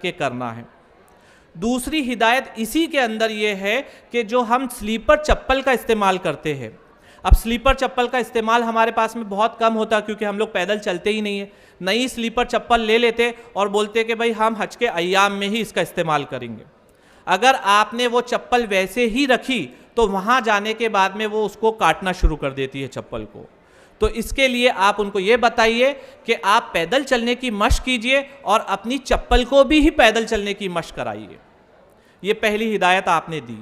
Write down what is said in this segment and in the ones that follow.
کے کرنا ہے۔ دوسری ہدایت اسی کے اندر یہ ہے کہ جو ہم سلیپر چپل کا استعمال کرتے ہیں، اب سلیپر چپل کا استعمال ہمارے پاس میں بہت کم ہوتا کیونکہ ہم لوگ پیدل چلتے ہی نہیں ہیں، نئی سلیپر چپل لے لیتے اور بولتے کہ بھائی ہم حج کے ایام میں ہی اس کا استعمال کریں گے۔ اگر آپ نے وہ چپل ویسے ہی رکھی تو وہاں جانے کے بعد میں وہ اس کو کاٹنا شروع کر دیتی ہے چپل کو، تو اس کے لیے آپ ان کو یہ بتائیے کہ آپ پیدل چلنے کی مشق کیجئے اور اپنی چپل کو بھی پیدل چلنے کی مشق کرائیے۔ یہ پہلی ہدایت آپ نے دی۔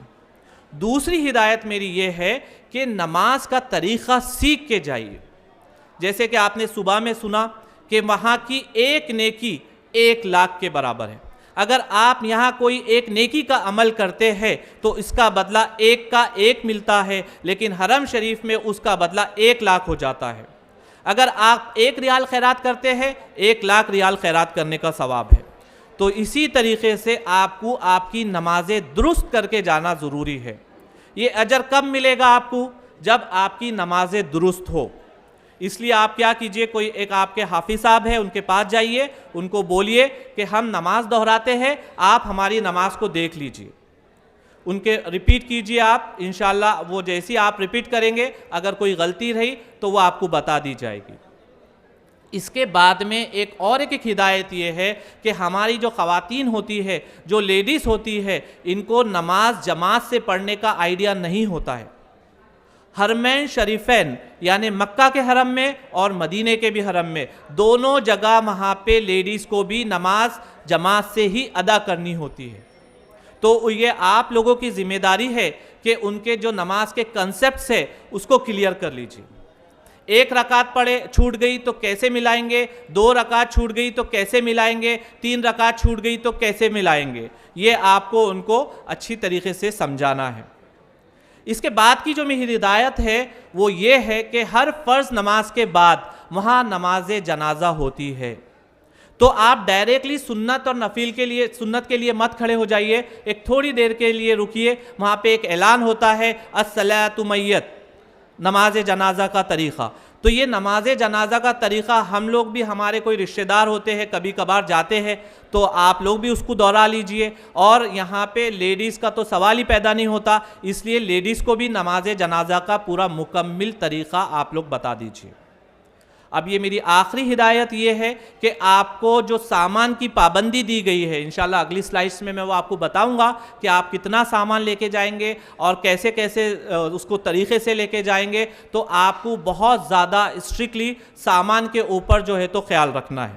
دوسری ہدایت میری یہ ہے کہ نماز کا طریقہ سیکھ کے جائیے۔ جیسے کہ آپ نے صبح میں سنا کہ وہاں کی ایک نیکی 1,00,000 کے برابر ہے۔ اگر آپ یہاں کوئی ایک نیکی کا عمل کرتے ہیں تو اس کا بدلہ 1 کا 1 ملتا ہے، لیکن حرم شریف میں اس کا بدلہ 1,00,000 ہو جاتا ہے۔ اگر آپ 1 ریال خیرات کرتے ہیں 1,00,000 ریال خیرات کرنے کا ثواب ہے۔ تو اسی طریقے سے آپ کو آپ کی نمازیں درست کر کے جانا ضروری ہے۔ یہ اجر کب ملے گا آپ کو؟ جب آپ کی نمازیں درست ہو۔ اس لیے آپ کیا کیجئے، کوئی ایک آپ کے حافظ صاحب ہے ان کے پاس جائیے، ان کو بولیے کہ ہم نماز دہراتے ہیں، آپ ہماری نماز کو دیکھ لیجئے، ان کے ریپیٹ کیجئے آپ، انشاءاللہ وہ جیسی آپ ریپیٹ کریں گے اگر کوئی غلطی رہی تو وہ آپ کو بتا دی جائے گی۔ اس کے بعد میں ایک ہدایت یہ ہے کہ ہماری جو خواتین ہوتی ہے، جو لیڈیز ہوتی ہے، ان کو نماز جماعت سے پڑھنے کا آئیڈیا نہیں ہوتا ہے۔ حرمین شریفین یعنی مکہ کے حرم میں اور مدینے کے بھی حرم میں دونوں جگہ وہاں پہ لیڈیز کو بھی نماز جماعت سے ہی ادا کرنی ہوتی ہے۔ تو یہ آپ لوگوں کی ذمہ داری ہے کہ ان کے جو نماز کے کنسپٹس ہے اس کو کلیئر کر لیجیے۔ 1 رکعت پڑھے چھوٹ گئی تو کیسے ملائیں گے، 2 رکعت چھوٹ گئی تو کیسے ملائیں گے، 3 رکعت چھوٹ گئی تو کیسے ملائیں گے، یہ آپ کو ان کو اچھی طریقے سے سمجھانا ہے۔ اس کے بعد کی جو میری ہدایت ہے وہ یہ ہے کہ ہر فرض نماز کے بعد وہاں نماز جنازہ ہوتی ہے، تو آپ ڈائریکٹلی سنت اور نفل کے لیے سنت کے لیے مت کھڑے ہو جائیے، ایک تھوڑی دیر کے لیے رکیے، وہاں پہ ایک اعلان ہوتا ہے الصلاۃ میت، نماز جنازہ کا طریقہ۔ تو یہ نماز جنازہ کا طریقہ ہم لوگ بھی، ہمارے کوئی رشتہ دار ہوتے ہیں کبھی کبھار جاتے ہیں تو آپ لوگ بھی اس کو دہرا لیجئے، اور یہاں پہ لیڈیز کا تو سوال ہی پیدا نہیں ہوتا، اس لیے لیڈیز کو بھی نماز جنازہ کا پورا مکمل طریقہ آپ لوگ بتا دیجئے۔ اب یہ میری آخری ہدایت یہ ہے کہ آپ کو جو سامان کی پابندی دی گئی ہے، انشاءاللہ اگلی سلائیڈز میں وہ آپ کو بتاؤں گا کہ آپ کتنا سامان لے کے جائیں گے اور کیسے کیسے اس کو طریقے سے لے کے جائیں گے، تو آپ کو بہت زیادہ اسٹرکٹلی سامان کے اوپر جو ہے تو خیال رکھنا ہے۔